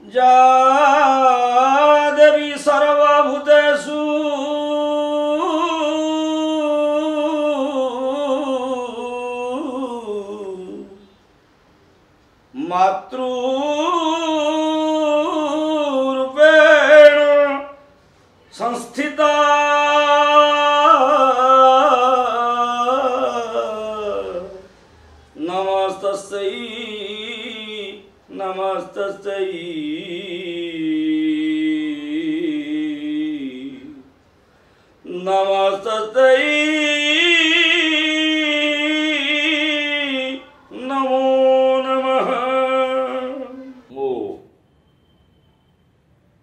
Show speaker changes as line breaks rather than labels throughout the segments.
जा देवी सर्वभूतेषु मातृरूपेण संस्थिता नमस्तस्यै नमस्तस्यै नमस्तस्यै नमो नमः। मो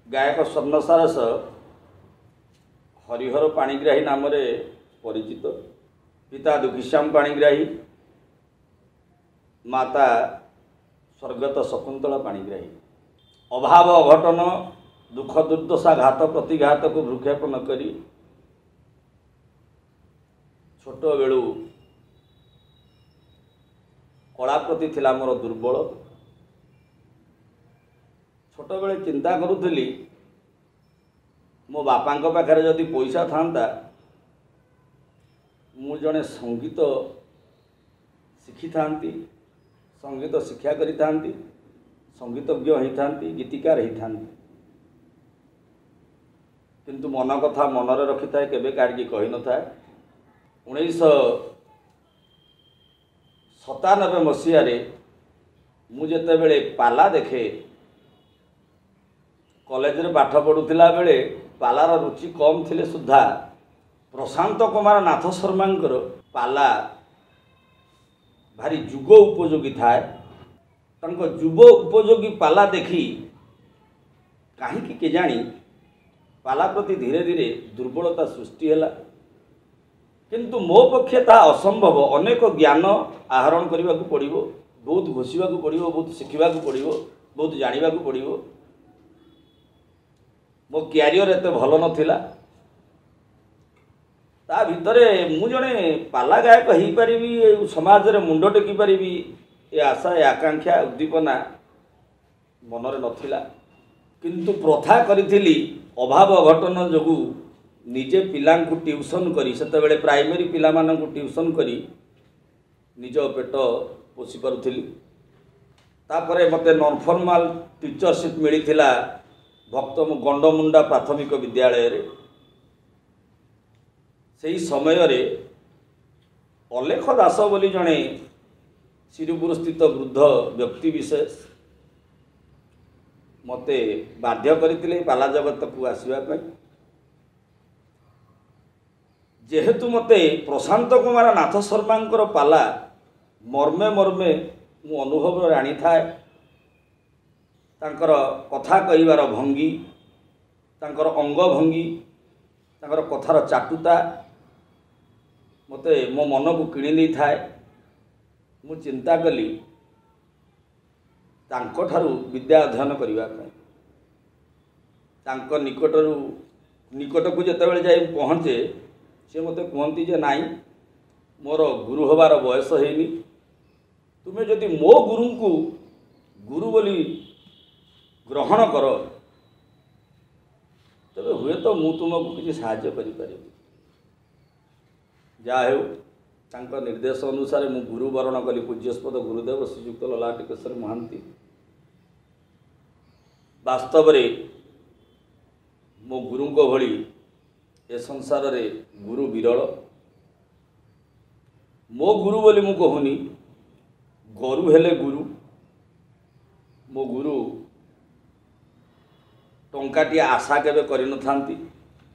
गायक स्वर्णसारस हरिहर पाणिग्राही नाम परिचित। पिता दुखीश्याम पाणिग्राही, माता स्वर्गत शकुंतला पाणिग्राही। अभाव अघटन दुख दुर्दशा घात प्रतिघात को भ्रूक्षेप न करी छोट बेलू कला प्रति थिला मोर दुर्बल। छोट बेले चिंता करुथली मो बापा पाखरे जदि पैसा थांता मु जड़े संगीत शिखी थांती, संगीत शिक्षा करी थांती, संगीतज्ञ होता गीतिकार होता। किंतु मन कथा मनरे रखि थाए, केबे काढ़ी कही न थाए। 1997 मसीह मु जेतेबेले पाला देखे, कॉलेज रे पाठ पढ़ुला बेले पालार रुचि कम थिले सुधा प्रशांत कुमार नाथ शर्मांकर पाला भारी जुग उपयोगी थाए। तांको जुग उपयोगी पाला देखी कहीं केजाणी पाला प्रति धीरे धीरे दुर्बलता सृष्टि है। किंतु मो पक्षे ता असंभव। अनेक ज्ञान आहरण करने को पड़ो, बहुत घोषा पड़ो, बहुत शिखा पड़ो, बहुत जाना पड़ो। मो क्यारियर एत भल नाला, ता भितरे मु जड़े पाला गायक हो पारि, समाज रे मुंड टेकी पारि, ए आशा ए आकांक्षा उद्दीपना मनरे नथिला। किंतु प्रथा करी अभाव अघटन जोगु निजे पिलांकु ट्यूशन करी, सेतेबेले प्राइमरी पिला मानकु ट्यूशन करी निज पेट पोषि पारुथिली। तापरे मते नॉन फॉर्मल टीचरशिप मिलिथिला भक्त गंडमुंडा प्राथमिक विद्यालय रे। सेही समय रे अलेख दास बोली जणे श्रीपुर स्थित वृद्ध व्यक्ति विशेष मते बाध्य करथिले पाला जगत को आसीबा पई। जेहेतु मते प्रशांत कुमार नाथ शर्मांकर पाला मर्मे मर्मे मु अनुभव राणी थाए। तांकर कथा कहिबार भंगी, तांकर अंग भंगी, तांकर कथार चाटुता मते मो मन को किणी नहीं थाए। मु चिंता कली तांको ठारू विद्या अध्ययन करिबा पई। तांको निकट को जेतेबेले जाई पहुँचे से मते कहती जे नाई मोर गुरु हबार बयस हैनी, तुमे जदि मो गुरु को गुरु बोली ग्रहण कर तबे हुए तो मु तुमको किसी साहाय्य करि परिबि। जा हेउ तांको निर्देश अनुसार मु गुरु वरण कली पूज्यस्पद गुरुदेव श्रीयुक्त ललाटेश्वर महांती। वास्तव रे मो गुरु को भली ए संसार रे गुरु विरल। मो गुरु बोली मु कहूनी, गुरु हेले गुरु। मो गुरु टंकाटी आशा केबे करि न थांती,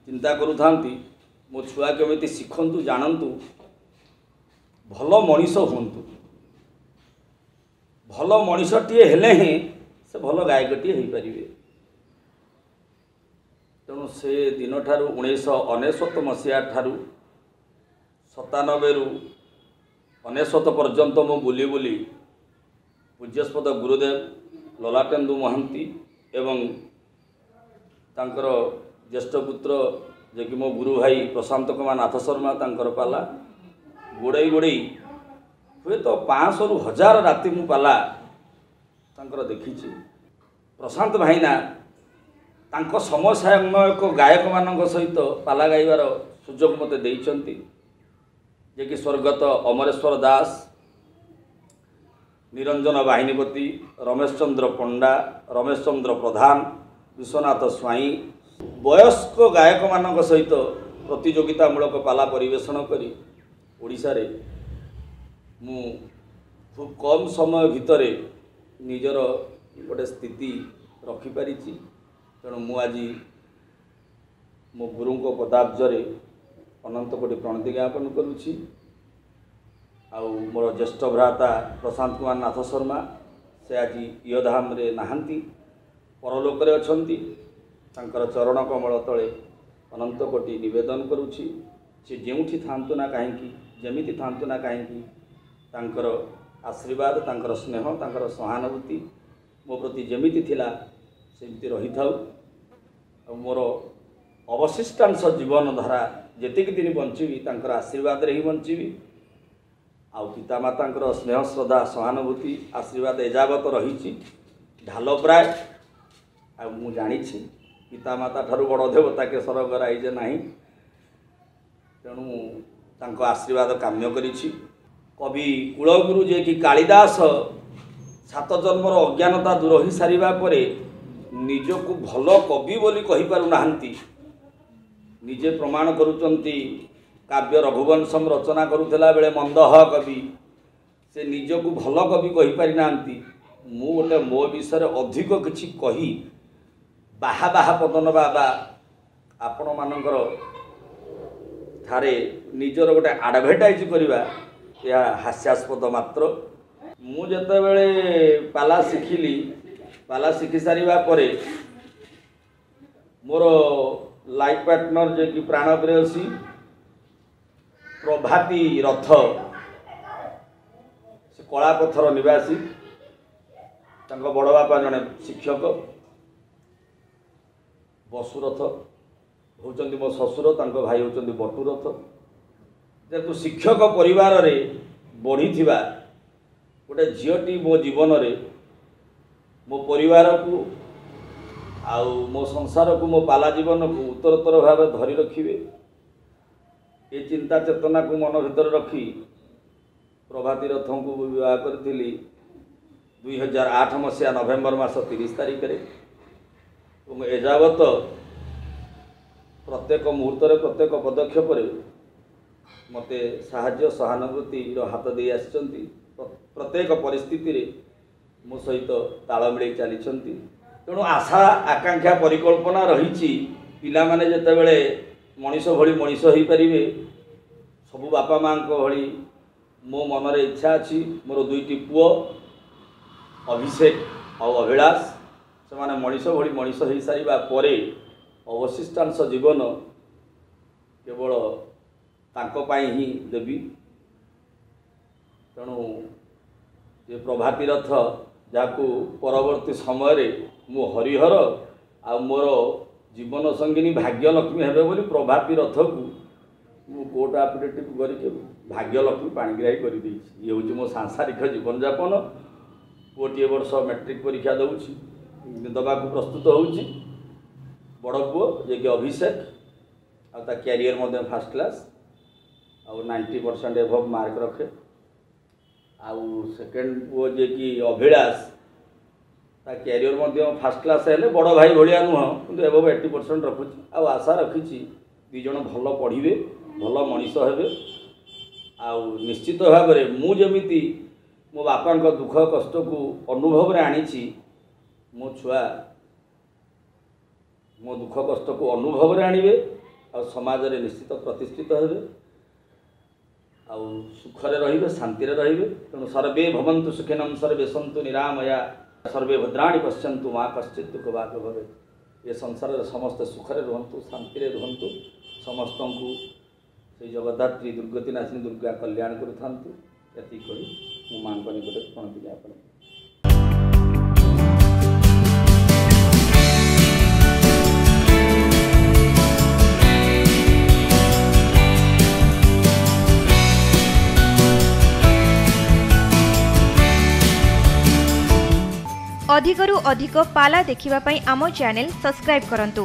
चिंता करू थांती मो छुआ केमिति शिखंतु जानंतु, भल मनीष हुंतु। भल मनीषटीए हेले ही से भल गायकटीए हो पारिबे। तेणु से दिन ठारू 1999 मसीहा ठारू 97 रु 99 पर्यंत मु बुली बुली पूज्यस्पद गुरुदेव ललाटेन्दु महांती एवं तांकर ज्येष्ठ पुत्र जे कि मो गुरु भाई प्रशांत कुमार नाथ शर्मा तांकर पाला गोड़े गोड़े हुए तो 500 ରୁ 1000 राति मु पाला तांकर देखी। प्रशांत भाईना तांको समसामयिक गायक मान सहित पाला गाइबार सुजोग मते देइचंती जे कि स्वर्गत अमरेश्वर दास, निरंजन बाहिनीपति, रमेश चंद्र पंडा, रमेश चंद्र प्रधान, विश्वनाथ स्वाई वयस्क गायक मान सहित प्रतियोगितामूलक पाला परिवेषण करी ओडिशा रे मु खूब कम समय भितर निजर गोटे स्थिति रखिपारी। तेणु मु आज मो गुरु को पदाब्जरे अनंत कोटि प्रणति ज्ञापन करुछि। आउ मोर ज्येष्ठ भ्राता प्रशांत कुमार नाथ शर्मा से आज योधाम रे नाहांती, परलोक रे अछंती। तांकर चरण कमल तले अनंत कोटि निवेदन करुछि से जेउठी थांतु ना काहेकि, जेमिति थांतु ना काहेकि, तांकर आशीर्वाद, तांकर स्नेह, तांकर सहानुभूति मो प्रति जेमिति थिला सेमिति रही थाउ। मोर अवशिष्टांश जीवन धारा जेतिक दिन बंचीबी तांकर आशीर्वाद रे ही बंचीबी। आउ पितामाता स्नेह श्रद्धा सहानुभूति आशीर्वाद एजावत रही ढाल प्राय। आ मु जानी पितामाता ठारू बड़ देवता के स्वर्ग राइजे नाही, तेणु तांको आशीर्वाद काम्य करिछि। कवि कुलगुरु जे कि कालिदास 7 जन्मर अज्ञानता दूर हो सारिबा परे निजको भल कवि बोली कहि पारु नाहंती, निजे प्रमाण करुचंती। काव्य रघुवंशम रचना करुला बेले मंदह कवि से निजको भल कवि कहि पारि नाहंती। मु गोटे मो विषय अधिक किछि कहि बाहा बाहा पदन बाबा आपण मानकर थारे निजर गोटे आडभर्टाइज करवा या हास्यास्पद मात्र। मु जते बेले पाला शिखिली, पाला शिखि सारिबा परे मोर लाइफ पार्टनर जे कि प्राण प्रेयसी प्रभाती रथ से कलापथर निवासी, तांको बड़ बापा जने शिक्षक, बसुरथ होचंदी मो ससुर, तांको भाई होचंदी बटुरथ। जेतु शिक्षक परिवार रे बढ़ी थिबा गोटे झीटी मो जीवन रे मो परिवार को आउ मो संसार को मो पाला जीवन को उत्तरोत्तर भाव धरी रखिबे ये चिंता चेतना को मन भीतर रखी प्रभाती रथ को विवाह करी 2008 मसीहा नवेम्बर मास 30 तारिख में। एजावत प्रत्येक मुहूर्त प्रत्येक पदक्षेप मते साहाय्य सहानुभूति हाथ दे आसिचंती। प्रत्येक परिस्थिति रे मो सहित ताल मिले चली। तेणु आशा आकांक्षा परिकल्पना रही पिला माने जेतेबेले मनीष भली मनीष हो पारे सबू बापा माँ भली मो मन रे इच्छा अच्छी। मोर 2टी पुओ अभिषेक और अभिलाष से माने मनीष भली मनीष हो सारिबा परे अवशिष्टांश जीवन केवल तांको पाई ही देवी। तेणु ये प्रभाती रथ जाकू परवर्ती समय रे मो हरिहर आ मोर जीवन संगिनी भाग्यलक्ष्मी हेबे बोली प्रभाती रथ को मु कोर्ट एफिडेविट करके भाग्यलक्ष्मी पाणिग्राही कर ये हूँ मो सांसारिक जीवन जापन। पुओटीए वर्ष मैट्रिक परीक्षा दवा को प्रस्तुत होउची। बड़ पुओ जे कि अभिषेक आ कैरियर मध्य फर्स्ट क्लास आ 90% एभव मार्क रखे। आउ सेकेंड पुओ जे कि अभिलाष ता कैरियर मध्य फर्स्ट क्लास हेले बड़ भाई भलिया नुह किंतु एभव 80% रखुची। आ आशा रखिची दी जण भल पढ़िबे, भल मनीष हेबे। आउ निश्चित भाव में मु जमिति मो बापा दुख कष्ट को अनुभव रे आनीची मो छुआ मो दुख कष्ट को अनुभव रे आनिबे आ समाज रे निश्चित प्रतिष्ठित हेबे आ सुखरे रहिबे, शांति रे रहिबे। तेणु सर्वे भवन्तु सुखिनम सर्वे सन्तु निरामया सर्वे भद्राणि पश्यन्तु मा कश्चित् दुःखभाग् भवेत्। ये संसार रे समस्त सुखरे रुहन्तु, शांति रे रुहन्तु। समस्तंकु से जगद्धात्री दुर्गति नाशिनी दुर्गा कल्याण करुथान्तु। एति कहि मो मां को निकट प्रणति ज्ञापन।
अधिकरू अधिक पाला देखिबा पई आमो चैनल सब्सक्राइब करंतु।